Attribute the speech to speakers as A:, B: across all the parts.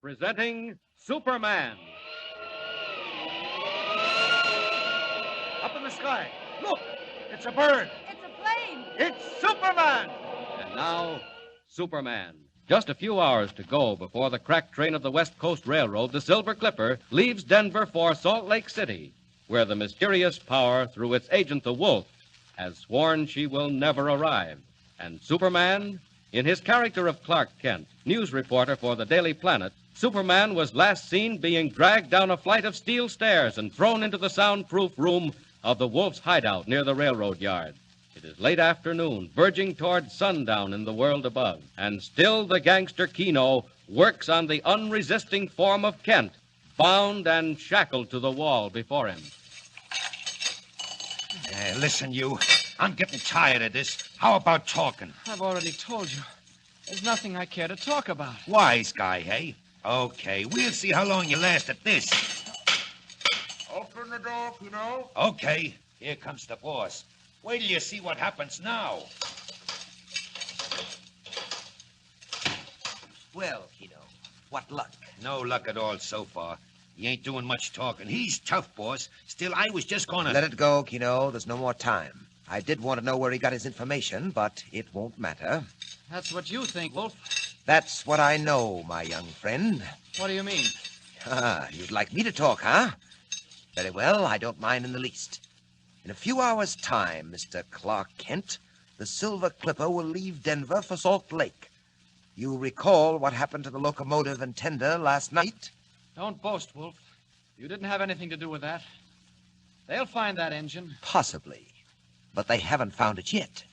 A: Presenting Superman. Up in the sky. Look, it's a bird.
B: It's a plane.
A: It's Superman. And now, Superman. Just a few hours to go before the crack train of the West Coast Railroad, the Silver Clipper, leaves Denver for Salt Lake City, where the mysterious power, through its agent, the Wolf, has sworn she will never arrive. And Superman, in his character of Clark Kent, news reporter for the Daily Planet, Superman was last seen being dragged down a flight of steel stairs and thrown into the soundproof room of the Wolf's hideout near the railroad yard. It is late afternoon, verging toward sundown in the world above, and still the gangster Keno works on the unresisting form of Kent, bound and shackled to the wall before him.
C: Listen, you. I'm getting tired of this. How about talking?
D: I've already told you. There's nothing I care to talk about.
C: Wise guy, hey? Okay, we'll see how long you last at this.
E: Open the door, Keno.
C: Okay, here comes the boss. Wait till you see what happens now.
F: Well, Keno, what luck?
C: No luck at all so far. He ain't doing much talking. He's tough, boss. Still, I was just gonna...
F: Let it go, Keno. There's no more time. I did want to know where he got his information, but it won't matter.
D: That's what you think, Wolf.
F: That's what I know, my young friend.
D: What do you mean?
F: You'd like me to talk, huh? Very well, I don't mind in the least. In a few hours' time, Mr. Clark Kent, the Silver Clipper will leave Denver for Salt Lake. You recall what happened to the locomotive and tender last night?
D: Don't boast, Wolf. You didn't have anything to do with that. They'll find that engine.
F: Possibly, but they haven't found it yet.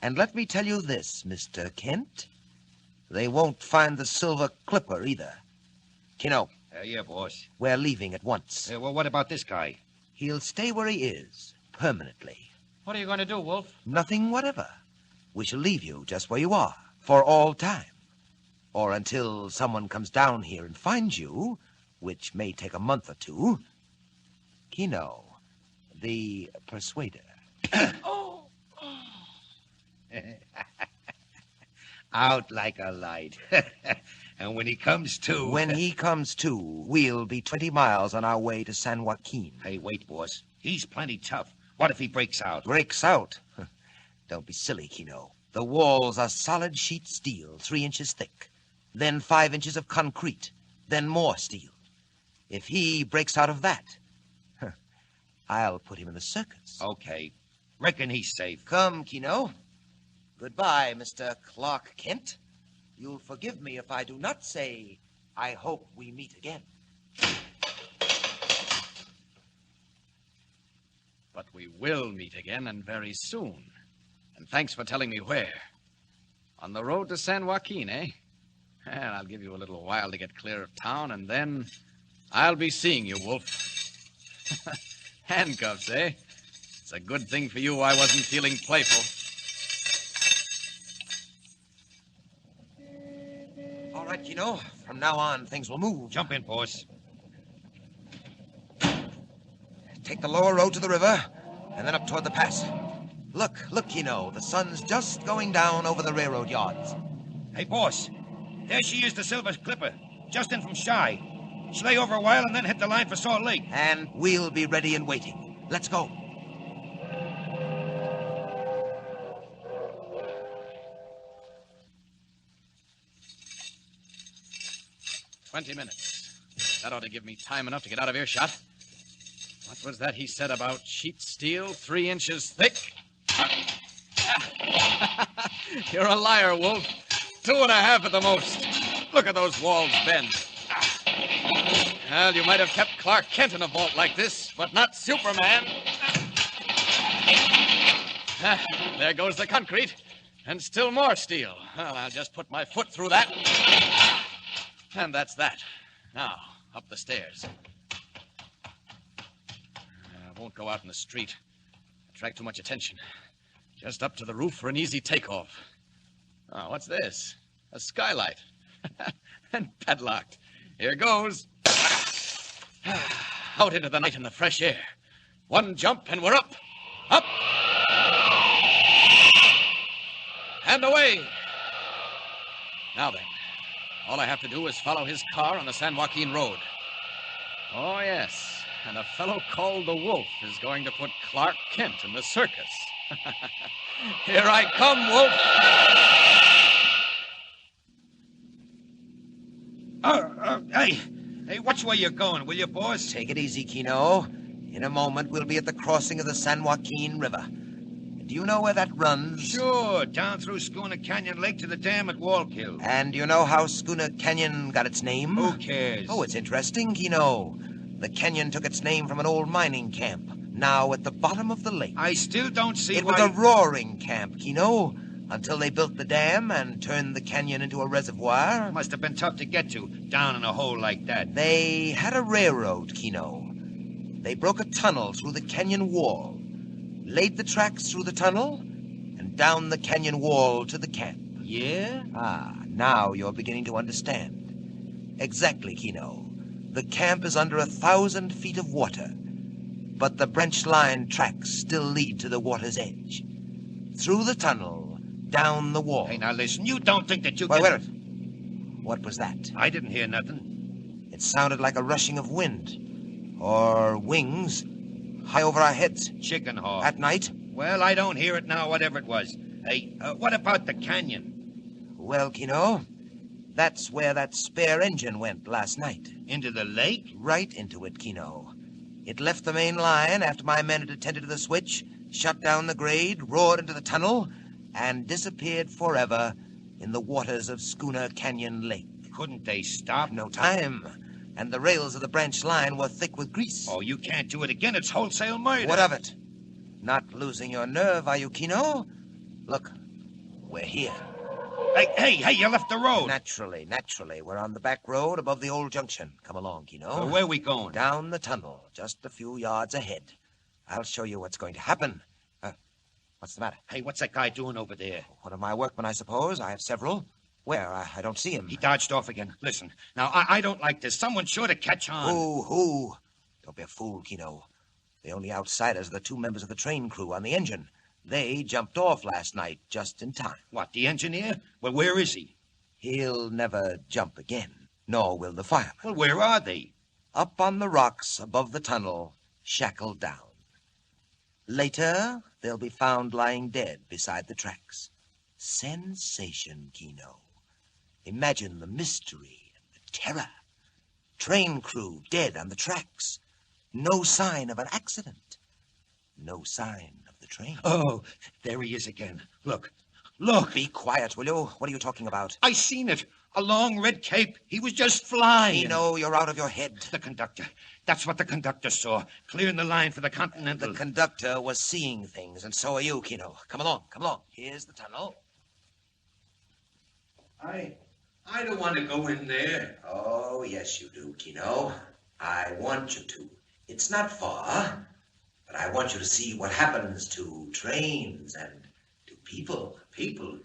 F: And let me tell you this, Mr. Kent. They won't find the Silver Clipper either. Keno.
C: Yeah, boss.
F: We're leaving at once.
C: Well, what about this guy?
F: He'll stay where he is, permanently.
D: What are you going to do, Wolf?
F: Nothing whatever. We shall leave you just where you are, for all time. Or until someone comes down here and finds you, which may take a month or two. Keno, the persuader.
D: Oh!
C: Out like a light. And when he comes to...
F: When he comes to, we'll be 20 miles on our way to San Joaquin.
C: Hey, wait, boss. He's plenty tough. What if he breaks out?
F: Breaks out? Don't be silly, Keno. The walls are solid sheet steel, 3 inches thick. Then 5 inches of concrete. Then more steel. If he breaks out of that, I'll put him in the circus.
C: Okay. Reckon he's safe.
F: Come, Keno. Goodbye, Mr. Clark Kent. You'll forgive me if I do not say, I hope we meet again.
D: But we will meet again, and very soon. And thanks for telling me where. On the road to San Joaquin, eh? Well, I'll give you a little while to get clear of town, and then I'll be seeing you, Wolf. Handcuffs, eh? It's a good thing for you I wasn't feeling playful.
F: All right, Keno. From now on, things will move.
C: Jump in, boss.
F: Take the lower road to the river, and then up toward the pass. Look, Keno. The sun's just going down over the railroad yards.
C: Hey, boss. There she is, the Silver Clipper. Just in from Shy. She'll lay over a while and then hit the line for Salt Lake.
F: And we'll be ready and waiting. Let's go.
D: "20 minutes. That ought to give me time enough to get out of earshot. What was that he said about sheet steel 3 inches thick? You're a liar, Wolf. 2.5 at the most. Look at those walls bend. Well, you might have kept Clark Kent in a vault like this, but not Superman. There goes the concrete, and still more steel. Well, I'll just put my foot through that. And that's that. Now, up the stairs. I won't go out in the street. Attract too much attention. Just up to the roof for an easy takeoff. Oh, what's this? A skylight. And padlocked. Here goes. Out into the night in the fresh air. One jump and we're up. Up. And away. Now then. All I have to do is follow his car on the San Joaquin Road. Oh, yes. And a fellow called the Wolf is going to put Clark Kent in the circus. Here I come, Wolf.
C: Hey, which way you going, will you, boss?
F: Take it easy, Kino. In a moment, we'll be at the crossing of the San Joaquin River. Do you know where that runs?
C: Sure, down through Schooner Canyon Lake to the dam at Wallkill.
F: And do you know how Schooner Canyon got its name?
C: Who cares?
F: Oh, it's interesting, Kino. The canyon took its name from an old mining camp, now at the bottom of the lake.
C: I still don't see
F: It was a roaring camp, Kino, until they built the dam and turned the canyon into a reservoir.
C: Must have been tough to get to, down in a hole like that.
F: They had a railroad, Kino. They broke a tunnel through the canyon wall, laid the tracks through the tunnel, and down the canyon wall to the camp.
C: Yeah?
F: Ah, now you're beginning to understand. Exactly, Kino. The camp is under 1,000 feet of water, but the branch line tracks still lead to the water's edge. Through the tunnel, down the wall.
C: Hey, now listen, you don't think that you
F: Wait,
C: can...
F: wait a minute. What was that?
C: I didn't hear nothing.
F: It sounded like a rushing of wind. Or wings, high over our heads.
C: Chicken hawk.
F: At night?
C: Well, I don't hear it now, whatever it was. Hey, what about the canyon?
F: Well, Kino, that's where that spare engine went last night.
C: Into the lake?
F: Right into it, Kino. It left the main line after my men had attended to the switch, shut down the grade, roared into the tunnel, and disappeared forever in the waters of Schooner Canyon Lake.
C: Couldn't they stop?
F: No time. And the rails of the branch line were thick with grease.
C: Oh, you can't do it again. It's wholesale murder.
F: What of it? Not losing your nerve, are you, Kino? Look, we're here.
C: Hey, you left the road.
F: Naturally. We're on the back road above the old junction. Come along, Kino.
C: Where are we going?
F: Down the tunnel, just a few yards ahead. I'll show you what's going to happen. What's the matter?
C: Hey, what's that guy doing over there?
F: One of my workmen, I suppose. I have several. Where? I don't see him.
C: He dodged off again. Listen, now, I don't like this. Someone's sure to catch on.
F: Who? Don't be a fool, Kino. The only outsiders are the two members of the train crew on the engine. They jumped off last night just in time.
C: What, the engineer? Well, where is he?
F: He'll never jump again, nor will the fireman.
C: Well, where are they?
F: Up on the rocks above the tunnel, shackled down. Later, they'll be found lying dead beside the tracks. Sensation, Kino. Imagine the mystery and the terror. Train crew dead on the tracks. No sign of an accident. No sign of the train.
C: Oh, there he is again. Look.
F: Be quiet, will you? What are you talking about?
C: I seen it. A long red cape. He was just flying.
F: Kino, you're out of your head.
C: The conductor. That's what the conductor saw. Clearing the line for the Continental.
F: The conductor was seeing things, and so are you, Kino. Come along. Here's the tunnel.
B: I don't want to go in there.
F: Oh, yes, you do, Kino. I want you to. It's not far, but I want you to see what happens to trains and to people.
B: People?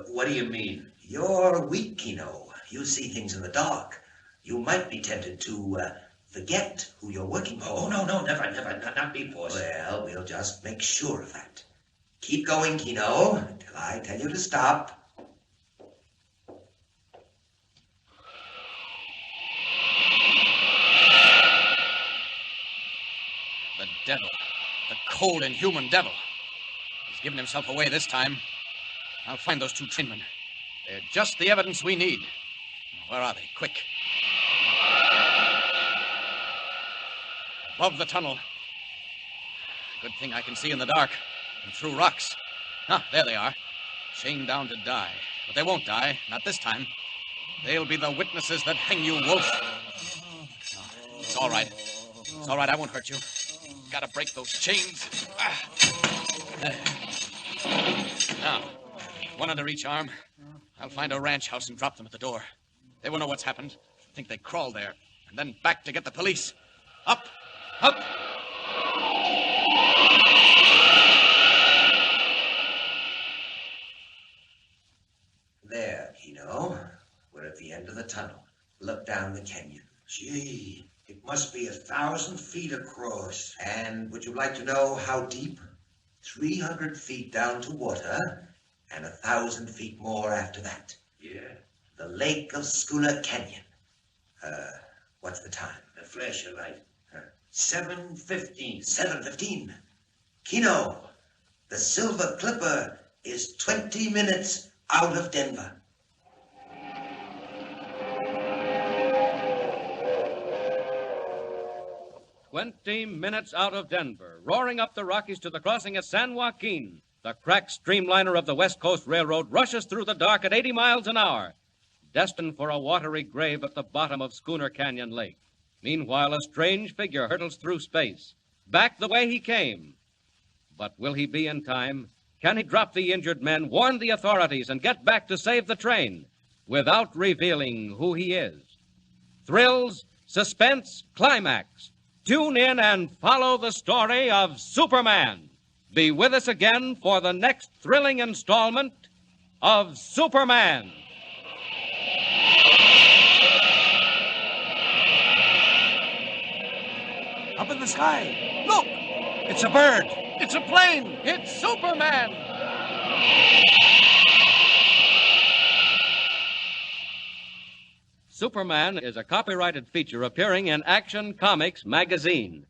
B: What do you mean?
F: You're weak, Kino. You see things in the dark. You might be tempted to forget who you're working for.
B: Oh, no, never, not me, boss.
F: Well, we'll just make sure of that. Keep going, Kino, until I tell you to stop.
D: The devil. The cold, inhuman devil. He's given himself away this time. I'll find those two trainmen. They're just the evidence we need. Where are they? Quick. Above the tunnel. Good thing I can see in the dark and through rocks. Ah, there they are. Chained down to die. But they won't die. Not this time. They'll be the witnesses that hang you, Wolf. Oh, it's all right. It's all right. I won't hurt you. Gotta break those chains. There. Now, one under each arm. I'll find a ranch house and drop them at the door. They won't know what's happened. Think they crawled there. And then back to get the police. Up!
F: There, Kino. We're at the end of the tunnel. Look down the canyon.
B: Gee, it must be 1,000 feet across.
F: And would you like to know how deep? 300 feet down to water, and 1,000 feet more after that.
B: Yeah, the lake of Schooner Canyon. What's the time?
C: The flash of light.
B: 7:15. 7:15. Kino, the Silver Clipper is 20 minutes out of Denver.
A: "20 minutes out of Denver, roaring up the Rockies to the crossing at San Joaquin. The cracked streamliner of the West Coast Railroad rushes through the dark at 80 miles an hour, destined for a watery grave at the bottom of Schooner Canyon Lake. Meanwhile, a strange figure hurtles through space, back the way he came. But will he be in time? Can he drop the injured men, warn the authorities, and get back to save the train without revealing who he is? Thrills, suspense, climax. Tune in and follow the story of Superman. Be with us again for the next thrilling installment of Superman.
C: Up in the sky. Look! It's a bird.
D: It's a plane! It's Superman!
A: Superman is a copyrighted feature appearing in Action Comics magazine.